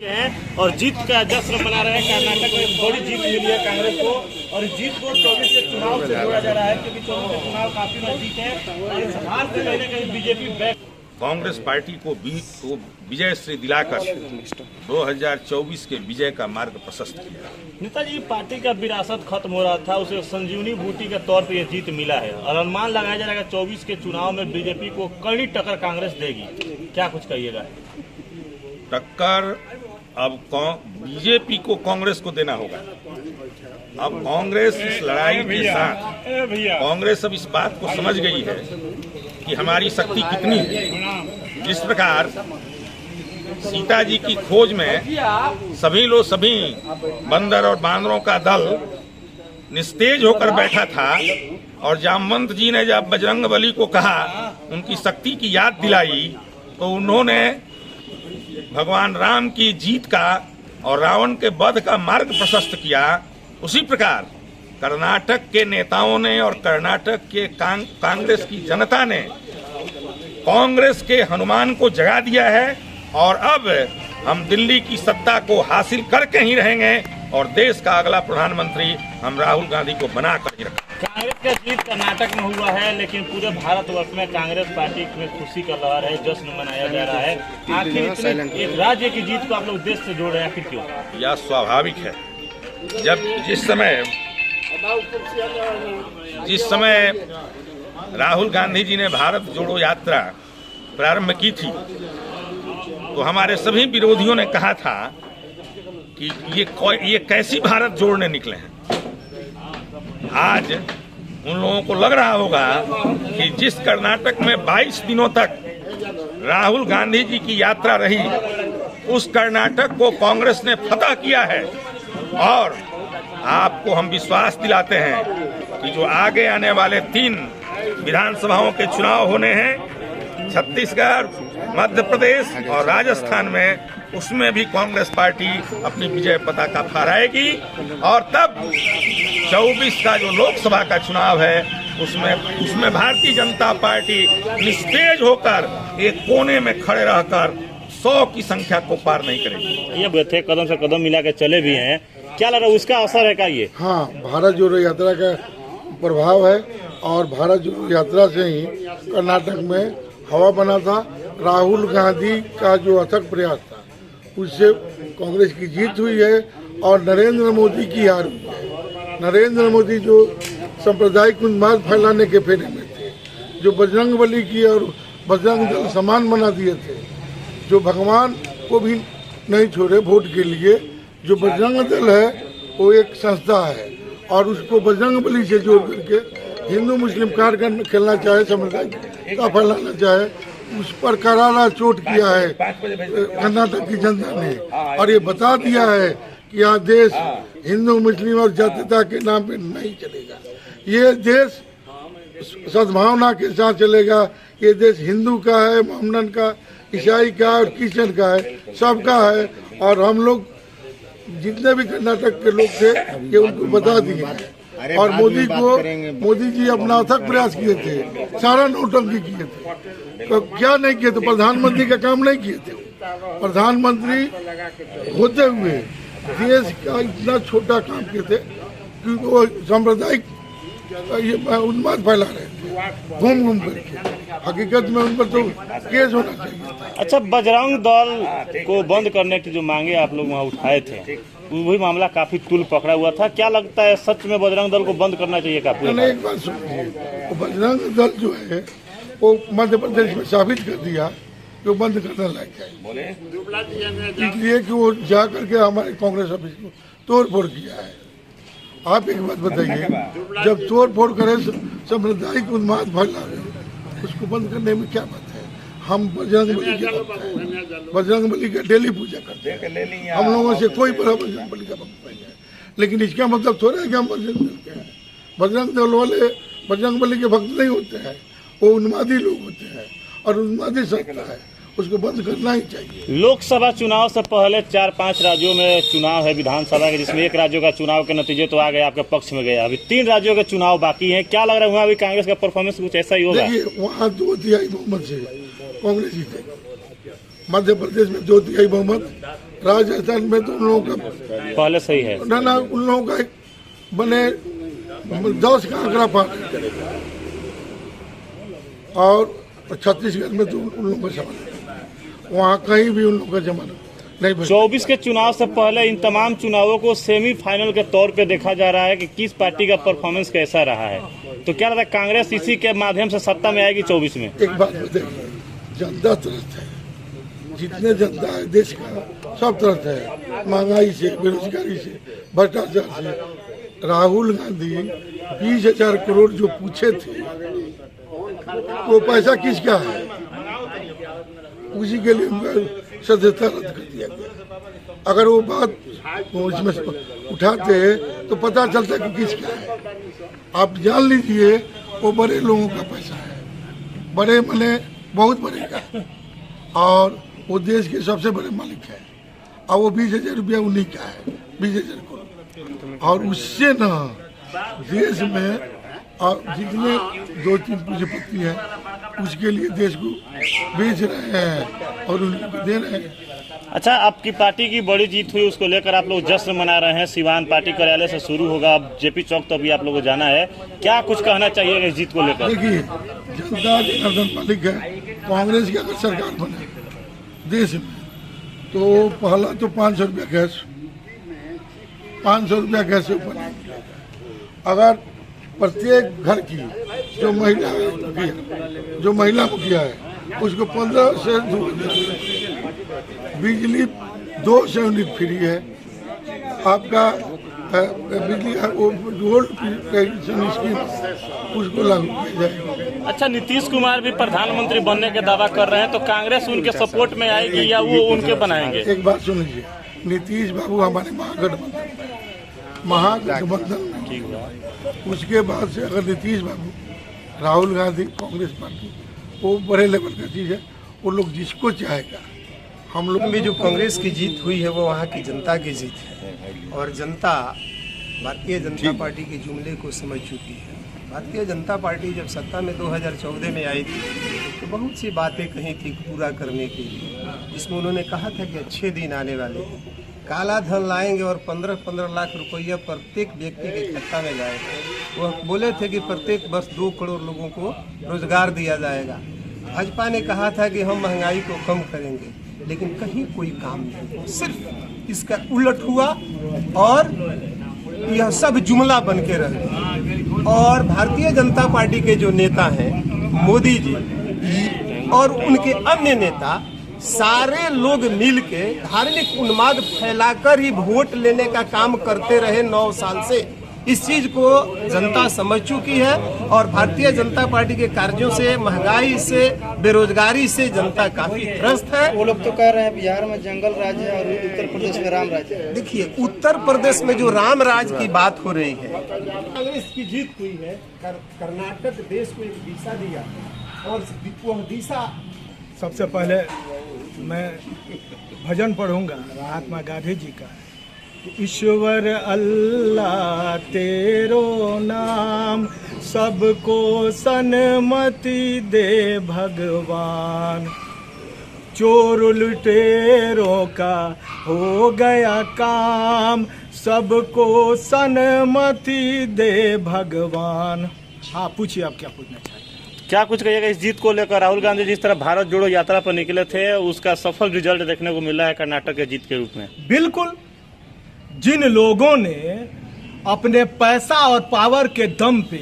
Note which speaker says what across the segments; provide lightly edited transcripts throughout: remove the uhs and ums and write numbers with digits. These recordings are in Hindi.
Speaker 1: हैं और जीत का जश्न मना रहे हैं। कर्नाटक में बड़ी जीत मिली है कांग्रेस को और इस जीत को 24 के चुनाव से जोड़ा जा रहा है क्योंकि 24 के चुनाव काफी नजदीक है और इस हार से कहीं न कहीं बीजेपी बैक
Speaker 2: कांग्रेस पार्टी को विजय श्री दिलाकर 2024 के विजय का मार्ग प्रशस्त किया।
Speaker 1: नेताजी, पार्टी का विरासत खत्म हो रहा था, उसे संजीवनी बूटी के तौर पर यह जीत मिला है और अनुमान लगाया जा रहा है 24 के चुनाव में बीजेपी को कड़ी टक्कर कांग्रेस देगी। क्या कुछ कहिएगा?
Speaker 2: टक्कर अब बीजेपी को कांग्रेस को देना होगा। अब कांग्रेस इस लड़ाई के साथ कांग्रेस अब इस बात को समझ गई है कि हमारी शक्ति कितनी है। जिस प्रकार सीता जी की खोज में सभी बंदर और बांदरों का दल निस्तेज होकर बैठा था और जामवंत जी ने जब बजरंगबली को कहा, उनकी शक्ति की याद दिलाई, तो उन्होंने भगवान राम की जीत का और रावण के वध का मार्ग प्रशस्त किया। उसी प्रकार कर्नाटक के नेताओं ने और कर्नाटक के कांग्रेस की जनता ने कांग्रेस के हनुमान को जगा दिया है और अब हम दिल्ली की सत्ता को हासिल करके ही रहेंगे और देश का अगला प्रधानमंत्री हम राहुल गांधी को बना कर ही रखेंगे।
Speaker 1: कांग्रेस का जीत कर्नाटक में हुआ है लेकिन पूरे भारतवर्ष में कांग्रेस पार्टी में खुशी का लहर है, जश्न मनाया जा रहा है। आखिर एक राज्य की जीत को आप लोग देश से जोड़ रहे हैं, आखिर क्यों?
Speaker 2: यह स्वाभाविक है। जब जिस समय राहुल गांधी जी ने भारत जोड़ो यात्रा प्रारंभ की थी तो हमारे सभी विरोधियों ने कहा था कि ये कैसी भारत जोड़ने निकले हैं। आज उन लोगों को लग रहा होगा कि जिस कर्नाटक में 22 दिनों तक राहुल गांधी जी की यात्रा रही, उस कर्नाटक को कांग्रेस ने फतह किया है। और आपको हम विश्वास दिलाते हैं कि जो आगे आने वाले 3 विधानसभाओं के चुनाव होने हैं, छत्तीसगढ़, मध्य प्रदेश और राजस्थान में, उसमें भी कांग्रेस पार्टी अपनी विजय पताका फहराएगी और तब 24 का जो लोकसभा का चुनाव है उसमें भारतीय जनता पार्टी निस्तेज होकर एक कोने में खड़े रहकर 100 की संख्या को पार नहीं करेगी।
Speaker 1: ये थे कदम से कदम मिला के चले भी हैं, क्या लग रहा है उसका असर है? क्या ये
Speaker 3: भारत जोड़ो यात्रा का प्रभाव है और भारत जोड़ो यात्रा से ही कर्नाटक में हवा बना था। राहुल गांधी का जो अथक प्रयास था उससे कांग्रेस की जीत हुई है और नरेंद्र मोदी की हार हुई है। नरेंद्र मोदी जो सांप्रदायिक उन्माद फैलाने के फेरे में थे, जो बजरंगबली की और बजरंग दल समान बना दिए थे, जो भगवान को भी नहीं छोड़े वोट के लिए। जो बजरंग दल है वो एक संस्था है और उसको बजरंगबली से जोड़ करके हिंदू मुस्लिम कार्ड खेलना चाहे, साम्प्रदायिकता फैलाना चाहे, उस पर करारा चोट किया है कर्नाटक की जनता ने और ये बता दिया है कि यहाँ देश हिंदू मुस्लिम और जातीयता के नाम पे नहीं चलेगा। ये देश सद्भावना के साथ चलेगा। ये देश हिंदू का है, मोहम्मदन का, ईसाई का और क्रिश्चियन का है, सबका है। और हम लोग जितने भी कर्नाटक के लोग थे ये उनको बता दिए हैं। और मोदी जी अपना अथक प्रयास किए थे, सारा नौटंकी किए थे, तो क्या नहीं किए थे? प्रधानमंत्री का काम नहीं किए थे। प्रधानमंत्री होते हुए देश का इतना छोटा काम किए थे कि वो सांप्रदायिक उन्माद फैला रहे थे घूम करके। हकीकत में उन पर तो केस होना चाहिए।
Speaker 1: अच्छा, बजरंग दल को बंद करने की जो मांगे आप लोग वहाँ उठाए थे, वही मामला काफी तुल पकड़ा हुआ था। क्या लगता है सच में बजरंग दल को बंद करना चाहिए?
Speaker 3: एक बात सुनिए, बजरंग दल जो है वो मध्य प्रदेश में साबित कर दिया कि वो बंद करने लायक है, इसलिए कि वो जा करके हमारे कांग्रेस ऑफिस को तोड़ फोड़ किया है। आप एक बात बताइए, जब तोड़ फोड़ करे सांप्रदायिक उन्माद फैला रहे, उसको बंद करने में क्या बात है? हम बजरंगबली के भक्त हैं, बजरंगबली का डेली पूजा करते हैं, हम लोगों से कोई बड़ा बजरंगबली का भक्त नहीं है। लेकिन इसका मतलब थोड़ा है कि हम बजरंग दल के हैं। बजरंग दल वाले बजरंगबली के भक्त नहीं होते हैं, वो उन्मादी लोग होते हैं और उन्मादी सत्ता है, उसको बंद करना ही चाहिए।
Speaker 1: लोकसभा चुनाव से पहले 4-5 राज्यों में चुनाव है विधानसभा के, जिसमें एक राज्यों का चुनाव के नतीजे तो आ गए, आपके पक्ष में गया। अभी 3 राज्यों के चुनाव बाकी हैं। क्या लग रहा है वहाँ भी कांग्रेस का परफॉर्मेंस कुछ ऐसा ही होगा?
Speaker 3: देखिए, वहाँ 2/3 बहुमत से कांग्रेस जीतेगी। मध्य प्रदेश में 2/3 बहुमत, राजस्थान में तो उन लोगों का
Speaker 1: पहले सही है
Speaker 3: ना उन लोगों का बने 10 का आंकड़ा पार करेगा, और छत्तीसगढ़ में तो उन लोगों का जमानत, वहाँ कहीं भी उन लोगों का जमानत नहीं।
Speaker 1: 24 के चुनाव से पहले इन तमाम चुनावों को सेमीफाइनल के तौर पे देखा जा रहा है कि किस पार्टी का परफॉर्मेंस कैसा रहा है। तो क्या लगता है कांग्रेस इसी के माध्यम से सत्ता में आएगी 24 में?
Speaker 3: एक बात बताइए, जनता त्रस्त है, जितने जनता है देश का सब त्रस्त है, महंगाई से, बेरोजगारी से, भ्रष्टाचार से। राहुल गांधी 20,000 करोड़ जो पूछे थे वो पैसा किसका है, उसी के लिए उनका सदस्यता रद्द कर दिया गया। अगर वो बात इसमें उठाते तो पता चलता कि किसका है। आप जान लीजिए वो बड़े लोगों का पैसा है, बड़े मने बहुत बड़े का, और वो देश के सबसे बड़े मालिक है, और वो 20,000 रुपया उन्हीं का है, 20,000 करोड़। और उससे ना देश में और जितने 2-3 पूंजीपति हैं उसके लिए देश को बेच रहे हैं और उनको दे रहे हैं।
Speaker 1: अच्छा, आपकी पार्टी की बड़ी जीत हुई, उसको लेकर आप लोग जश्न मना रहे हैं। सिवान पार्टी कार्यालय से शुरू होगा, अब जेपी चौक तो अभी आप लोगों को जाना है, क्या कुछ कहना चाहिए इस जीत को लेकर?
Speaker 3: देखिए, जनता जनार्दन मालिक है। कांग्रेस की अगर सरकार बने देश में तो पहला तो 500 रुपया गैस, 500 रुपया गैस से ऊपर नहीं मिलेगा। अगर प्रत्येक घर की जो महिला मुखिया है उसको 15 से 2 बिजली 200 यूनिट फ्री है। आपका बिजली गोल्ड पेंशन स्कीम उसको लागू किया जाएगा।
Speaker 1: अच्छा, नीतीश कुमार भी प्रधानमंत्री बनने के दावा कर रहे हैं, तो कांग्रेस उनके सपोर्ट में आएगी या वो उनके बनाएंगे?
Speaker 3: एक बात सुन लीजिए, नीतीश बाबू हमारे महागठबंधन में, उसके बाद से अगर नीतीश बाबू, राहुल गांधी, कांग्रेस पार्टी, वो बड़े लेवल का चीज है, वो लोग जिसको चाहेगा। हम लोग
Speaker 4: में जो कांग्रेस की जीत हुई है वो वहाँ की जनता की जीत है, और जनता भारतीय जनता पार्टी के जुमले को समझ चुकी है। भारतीय जनता पार्टी जब सत्ता में 2014 में आई थी तो बहुत सी बातें कही थी पूरा करने के लिए, जिसमें उन्होंने कहा था कि अच्छे दिन आने वाले हैं, काला धन लाएंगे और 15-15 लाख रुपया प्रत्येक व्यक्ति के खाता में जाएगा। वह बोले थे कि प्रत्येक वर्ष 2 करोड़ लोगों को रोजगार दिया जाएगा। भाजपा ने कहा था कि हम महंगाई को कम करेंगे, लेकिन कहीं कोई काम नहीं, सिर्फ इसका उलट हुआ और यह सब जुमला बन के रह गए। और भारतीय जनता पार्टी के जो नेता हैं, मोदी जी और उनके अन्य नेता, सारे लोग मिलके धार्मिक उन्माद फैलाकर ही वोट लेने का काम करते रहे 9 साल से। इस चीज को जनता समझ चुकी है, और भारतीय जनता पार्टी के कार्यों से, महंगाई से, बेरोजगारी से जनता काफी त्रस्त है।
Speaker 5: वो लोग तो कह रहे हैं बिहार में जंगल राज है और उत्तर प्रदेश में राम राज है।
Speaker 4: देखिए, उत्तर प्रदेश में जो राम राज की बात हो रही है, कांग्रेस की जीत हुई है। कर्नाटक देश को एक दिशा दिया, और वह दिशा
Speaker 6: सबसे पहले मैं भजन पढ़ूंगा महात्मा गांधी जी का। ईश्वर अल्लाह तेरो नाम, सबको सन्मति दे भगवान, चोर लुटेरों का हो गया काम, सबको सन्मति दे भगवान। हाँ, पूछिए आप क्या पूछना चाहते हैं?
Speaker 1: क्या कुछ कहिएगा इस जीत को लेकर? राहुल गांधी जिस तरह भारत जोड़ो यात्रा पर निकले थे, उसका सफल रिजल्ट देखने को मिला है कर्नाटक के जीत के रूप में।
Speaker 6: बिल्कुल, जिन लोगों ने अपने पैसा और पावर के दम पे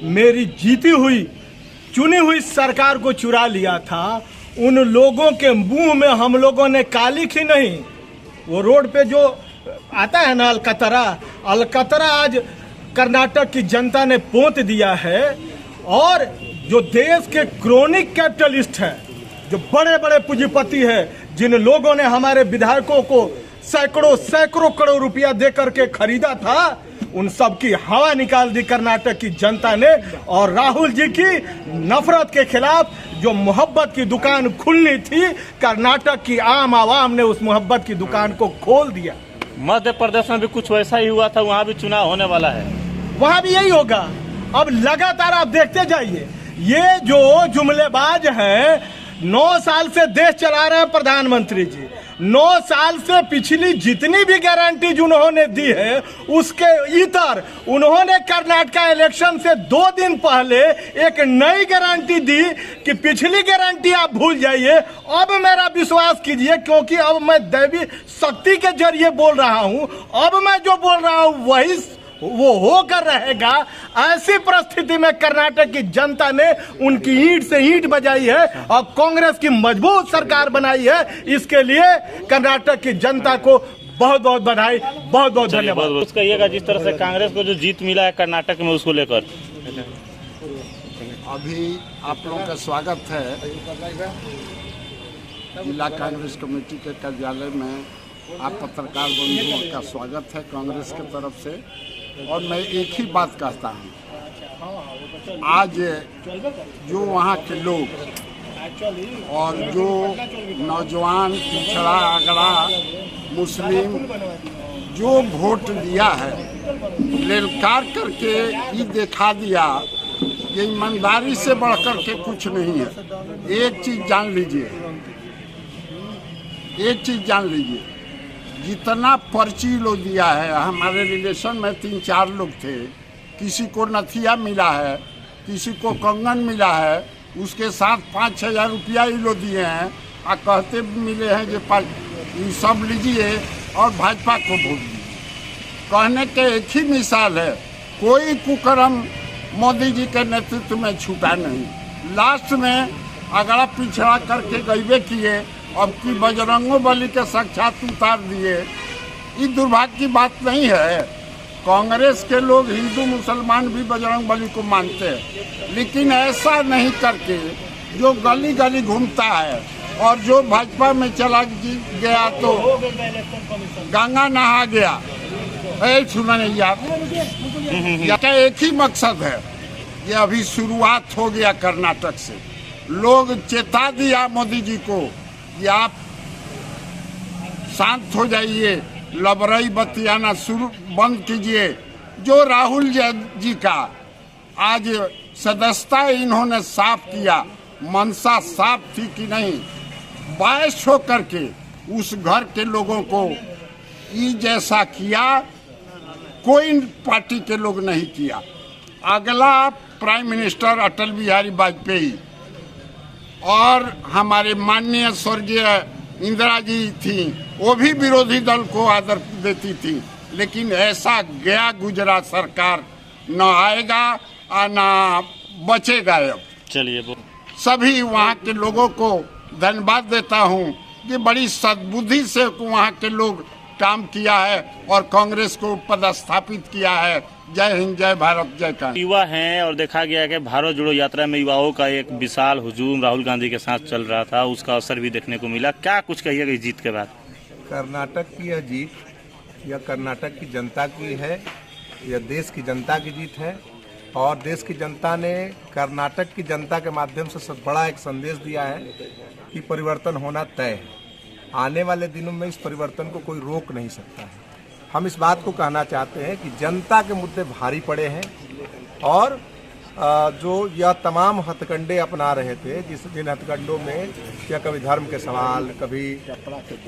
Speaker 6: मेरी जीती हुई चुनी हुई सरकार को चुरा लिया था, उन लोगों के मुंह में हम लोगों ने काली खी नहीं, वो रोड पे जो आता है ना अलकतरा आज कर्नाटक की जनता ने पोंत दिया है। और जो देश के क्रोनिक कैपिटलिस्ट हैं, जो बड़े बड़े पूंजीपति हैं, जिन लोगों ने हमारे विधायकों को सैकड़ों करोड़ रुपया दे करके खरीदा था, उन सब की हवा निकाल दी कर्नाटक की जनता ने। और राहुल जी की नफरत के खिलाफ जो मोहब्बत की दुकान खुलनी थी, कर्नाटक की आम आवाम ने उस मोहब्बत की दुकान को खोल दिया।
Speaker 1: मध्य प्रदेश में भी कुछ वैसा ही हुआ था, वहाँ भी चुनाव होने वाला है,
Speaker 6: वहाँ भी यही होगा। अब लगातार आप देखते जाइए, ये जो जुमलेबाज हैं 9 साल से देश चला रहे हैं प्रधानमंत्री जी, 9 साल से पिछली जितनी भी गारंटी उन्होंने दी है उसके इतर उन्होंने कर्नाटक इलेक्शन से 2 दिन पहले एक नई गारंटी दी कि पिछली गारंटी आप भूल जाइए, अब मेरा विश्वास कीजिए, क्योंकि अब मैं दैवी शक्ति के जरिए बोल रहा हूं, अब मैं जो बोल रहा हूं वही वो होकर रहेगा। ऐसी परिस्थिति में कर्नाटक की जनता ने उनकी ईंट से ईंट बजाई है और कांग्रेस की मजबूत सरकार बनाई है। इसके लिए कर्नाटक की जनता को बहुत बहुत बधाई, बहुत बहुत धन्यवाद।
Speaker 1: कुछ कहिएगा जिस तरह से कांग्रेस को जो जीत मिला है कर्नाटक में, उसको लेकर।
Speaker 7: अभी आप लोगों का स्वागत है जिला कांग्रेस कमेटी के कार्यालय में। आप पत्रकार बंधुओं का स्वागत है कांग्रेस की तरफ से। और मैं एक ही बात कहता हूँ, आज जो वहाँ के लोग और जो नौजवान, पिछड़ा, अगड़ा, मुस्लिम जो वोट दिया है, ललकार करके ये दिखा दिया ये ईमानदारी से बढ़कर के कुछ नहीं है। एक चीज़ जान लीजिए, एक चीज़ जान लीजिए, जितना पर्ची लोग दिया है, हमारे रिलेशन में 3-4 लोग थे, किसी को नथिया मिला है, किसी को कंगन मिला है, उसके साथ 5-6 रुपया ही लोग दिए हैं और कहते मिले हैं जो ये सब लीजिए और भाजपा को वोट दीजिए। कहने के एक ही मिसाल है, कोई कुकर्म मोदी जी के नेतृत्व में छूटा नहीं। लास्ट में अगड़ा पिछड़ा करके गईबे किए, अब की बजरंगों बली के साक्षात उतार दिए। ये दुर्भाग्य की बात नहीं है। कांग्रेस के लोग, हिंदू मुसलमान भी बजरंग बली को मानते हैं, लेकिन ऐसा नहीं करके जो गली गली घूमता है और जो भाजपा में चला गया तो गंगा नहा गया। सुना नहीं यार, क्या एक ही मकसद है, ये अभी शुरुआत हो गया कर्नाटक से। लोग चेता दिया मोदी जी को कि आप शांत हो जाइए, लबरई बतियाना शुरू बंद कीजिए। जो राहुल जी का आज सदस्यता इन्होंने साफ किया, मनसा साफ थी कि नहीं, 22 होकर के उस घर के लोगों को ये जैसा किया कोई पार्टी के लोग नहीं किया। अगला प्राइम मिनिस्टर अटल बिहारी वाजपेयी और हमारे माननीय स्वर्गीय इंदिरा जी थी, वो भी विरोधी दल को आदर देती थी, लेकिन ऐसा गया गुजरा सरकार न आएगा और न बचेगा। अब
Speaker 1: चलिए,
Speaker 7: सभी वहाँ के लोगों को धन्यवाद देता हूँ कि बड़ी सद्बुद्धि से वहाँ के लोग काम किया है और कांग्रेस को पदस्थापित किया है। जय हिंद, जय भारत, जय कांग्रेस।
Speaker 1: युवा हैं और देखा गया कि भारत जोड़ो यात्रा में युवाओं का एक विशाल हुजूम राहुल गांधी के साथ चल रहा था, उसका असर भी देखने को मिला। क्या कुछ कहिएगा इस जीत के बाद?
Speaker 4: कर्नाटक की यह जीत यह कर्नाटक की जनता की है, यह देश की जनता की जीत है और देश की जनता ने कर्नाटक की जनता के माध्यम से सबसे बड़ा एक संदेश दिया है कि परिवर्तन होना तय है। आने वाले दिनों में इस परिवर्तन को कोई रोक नहीं सकता है। हम इस बात को कहना चाहते हैं कि जनता के मुद्दे भारी पड़े हैं और जो यह तमाम हथकंडे अपना रहे थे, जिन हथकंडों में या कभी धर्म के सवाल, कभी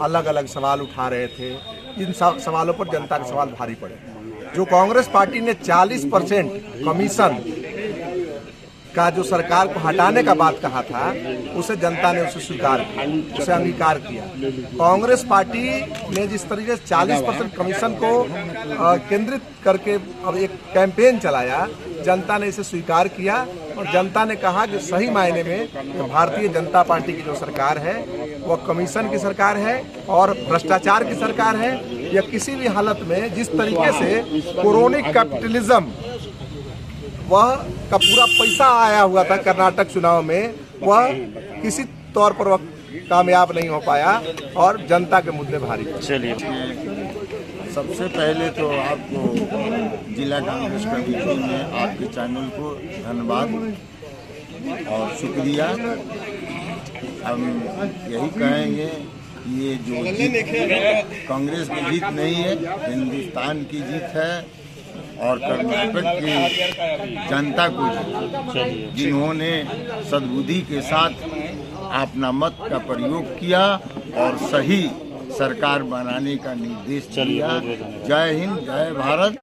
Speaker 4: अलग अलग सवाल उठा रहे थे, इन सवालों पर जनता के सवाल भारी पड़े। जो कांग्रेस पार्टी ने 40% कमीशन का जो सरकार को हटाने का बात कहा था, उसे जनता ने उसे स्वीकार किया, उसे अंगीकार किया। कांग्रेस पार्टी ने जिस तरीके से 40% कमीशन को केंद्रित करके अब एक कैंपेन चलाया, जनता ने इसे स्वीकार किया और जनता ने कहा कि सही मायने में भारतीय जनता पार्टी की जो सरकार है वह कमीशन की सरकार है और भ्रष्टाचार की सरकार है। या किसी भी हालत में जिस तरीके से क्रोनिक कैपिटलिज्म वह का पूरा पैसा आया हुआ था कर्नाटक चुनाव में, वह किसी तौर पर वह कामयाब नहीं हो पाया और जनता के मुद्दे भारी।
Speaker 1: चलिए,
Speaker 8: सबसे पहले तो आपको जिला कांग्रेस कमेटी में आपके चैनल को धन्यवाद और शुक्रिया। हम यही कहेंगे कि ये जो जीत कांग्रेस की जीत नहीं है, हिंदुस्तान की जीत है और कर्नाटक की जनता को जिन्होंने सद्बुद्धि के साथ अपना मत का प्रयोग किया और सही सरकार बनाने का निर्देश दिया। जय हिंद, जय भारत।